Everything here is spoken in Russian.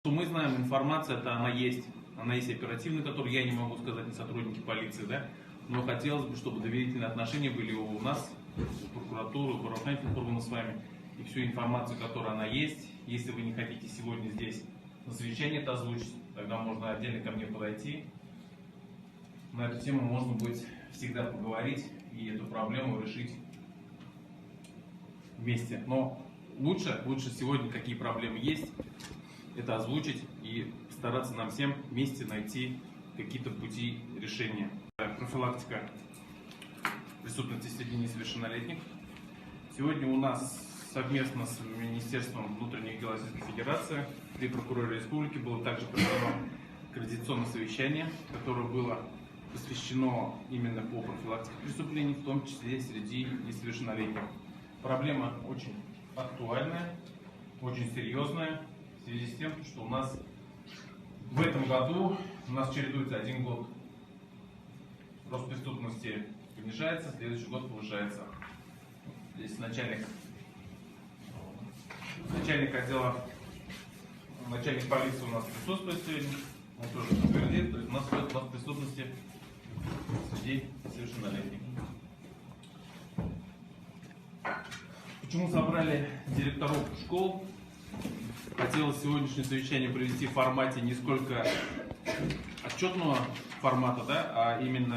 Мы знаем, информация-то она есть оперативная, которую я не могу сказать, не сотрудники полиции, да, но хотелось бы, чтобы доверительные отношения были у нас, у прокуратуры, у правоохранительных органов с вами, и всю информацию, которая она есть. Если вы не хотите сегодня здесь на совещании это озвучить, тогда можно отдельно ко мне подойти. На эту тему можно будет всегда поговорить и эту проблему решить вместе. Но лучше сегодня, какие проблемы есть, это озвучить и стараться нам всем вместе найти какие-то пути решения. Профилактика преступности среди несовершеннолетних. Сегодня у нас совместно с Министерством внутренних дел Российской Федерации при прокуроре республики было также проведено координационное совещание, которое было посвящено именно по профилактике преступлений, в том числе среди несовершеннолетних. Проблема очень актуальная, очень серьезная, в связи с тем, что у нас в этом году чередуется один год рост преступности понижается, следующий год повышается. Здесь начальник отдела, начальник полиции у нас присутствует сегодня, он тоже подтвердит, то есть у нас рост преступности среди несовершеннолетних. Почему собрали директоров школ? Хотелось сегодняшнее совещание провести в формате не сколько отчетного формата, да, а именно